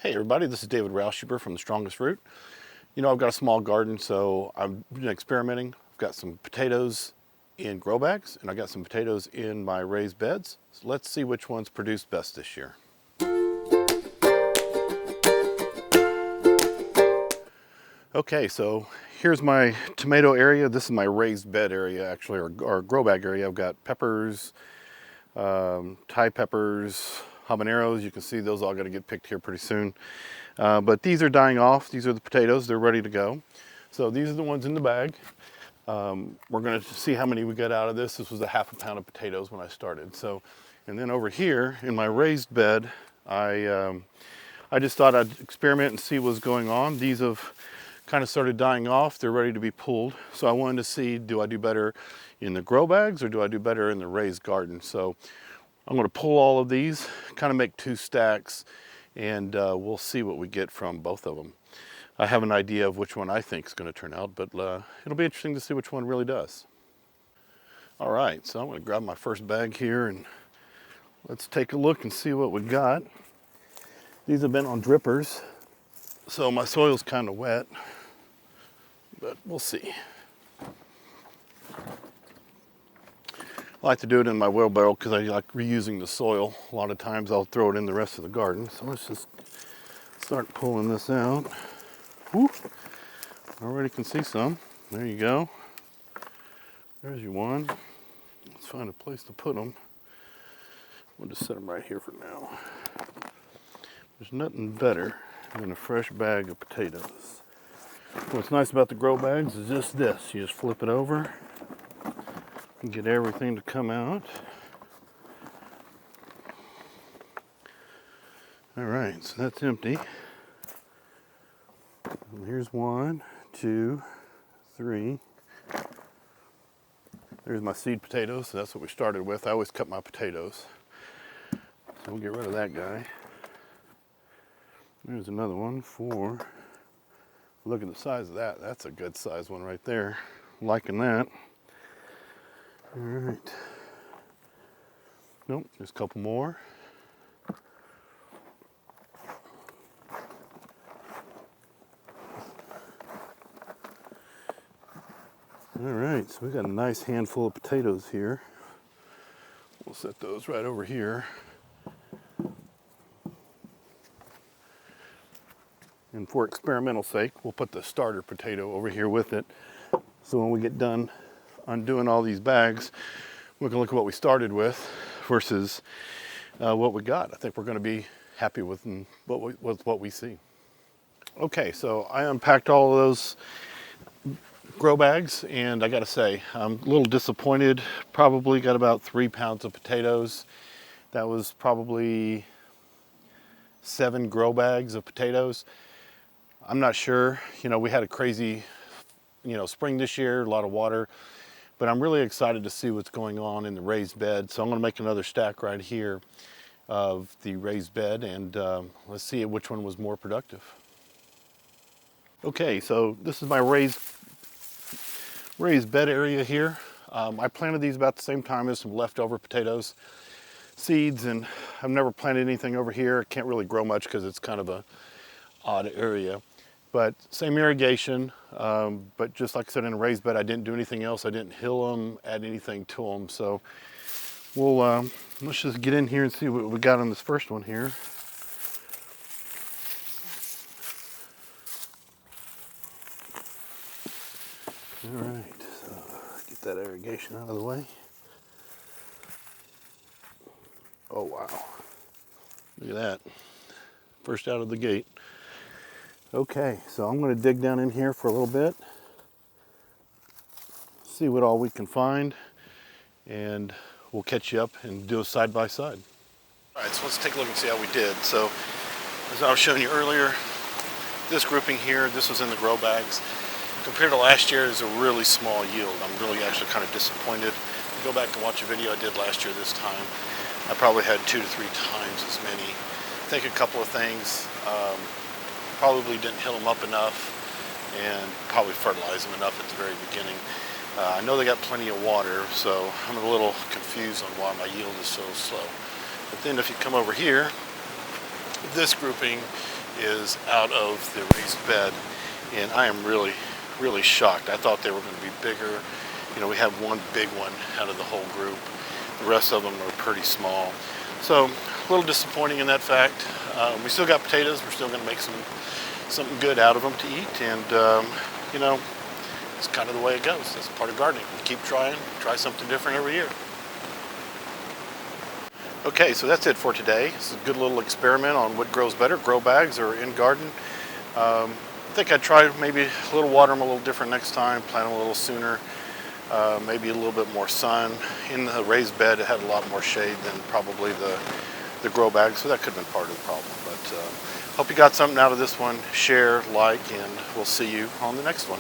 Hey everybody, this is David Rauschuber from The Strongest Root. You know, I've got a small garden, so I've been experimenting. I've got some potatoes in grow bags, and I got some potatoes in my raised beds. So let's see which ones produce best this year. Okay, so here's my tomato area. This is my raised bed area, actually, or grow bag area. I've got peppers, Thai peppers, habaneros. You can see those all got to get picked here pretty soon. But these are dying off. These are the potatoes. They're ready to go. So these are the ones in the bag. We're going to see how many we got out of this. This was a half a pound of potatoes when I started. So, and then over here in my raised bed, I just thought I'd experiment and see what's going on. These have kind of started dying off. They're ready to be pulled. So I wanted to see, do I do better in the grow bags or do I do better in the raised garden? So I'm going to pull all of these, kind of make 2 stacks, and we'll see what we get from both of them. I have an idea of which one I think is going to turn out, but it'll be interesting to see which one really does. All right, so I'm going to grab my first bag here and let's take a look and see what we got. These have been on drippers, so my soil's kind of wet, but we'll see. I like to do it in my wheelbarrow because I like reusing the soil. A lot of times I'll throw it in the rest of the garden. So let's just start pulling this out. Whew. Already can see some. There you go. There's your one. Let's find a place to put them. We'll just set them right here for now. There's nothing better than a fresh bag of potatoes. What's nice about the grow bags is just this. You just flip it over and get everything to come out. All right, so that's empty. And here's 1, 2, 3. There's my seed potatoes, so that's what we started with. I always cut my potatoes. So we'll get rid of that guy. There's another one, 4. Look at the size of that. That's a good size one right there. Liking that. All right. Nope, there's a couple more. All right, so we got a nice handful of potatoes here. We'll set those right over here. And for experimental sake, we'll put the starter potato over here with it. So when we get done undoing all these bags, we can look at what we started with versus what we got. I think we're going to be happy with what we see. Okay, so I unpacked all of those grow bags, and I got to say, I'm a little disappointed. Probably got about 3 pounds of potatoes. That was probably 7 grow bags of potatoes. I'm not sure. You know, we had a crazy, spring this year, a lot of water. But I'm really excited to see what's going on in the raised bed. So I'm going to make another stack right here of the raised bed, and let's see which one was more productive. Okay, so this is my raised bed area here. I planted these about the same time as some leftover potatoes, seeds, and I've never planted anything over here. It can't really grow much because it's kind of a odd area. But same irrigation, but just like I said, in a raised bed, I didn't do anything else. I didn't hill them, add anything to them. So we'll let's just get in here and see what we got on this first one here. All right, so get that irrigation out of the way. Oh wow, look at that, first out of the gate. Okay, so I'm going to dig down in here for a little bit, see what all we can find, and we'll catch you up and do a side by side. All right, so let's take a look and see how we did. So as I was showing you earlier, this grouping here, this was in the grow bags. Compared to last year, it's a really small yield. I'm really actually kind of disappointed. If you go back and watch a video I did last year this time, I probably had 2 to 3 times as many. I think a couple of things. Probably didn't hill them up enough and probably fertilize them enough at the very beginning. I know they got plenty of water, so I'm a little confused on why my yield is so slow. But then if you come over here, This grouping is out of the raised bed, and I am really, really shocked. I thought they were going to be bigger. You know, we have one big one out of the whole group. The rest of them are pretty small. So a little disappointing in that fact. We still got potatoes. We're still going to make something good out of them to eat, and you know, it's kind of the way it goes. That's part of gardening. Keep trying, try something different every year. Okay, so that's it for today. It's a good little experiment on what grows better, grow bags or in garden. I think I'd try maybe a little water them a little different next time, plant them a little sooner, maybe a little bit more sun. In the raised bed, it had a lot more shade than probably the grow bag, so that could have been part of the problem. But hope you got something out of this one. Share, like, and we'll see you on the next one.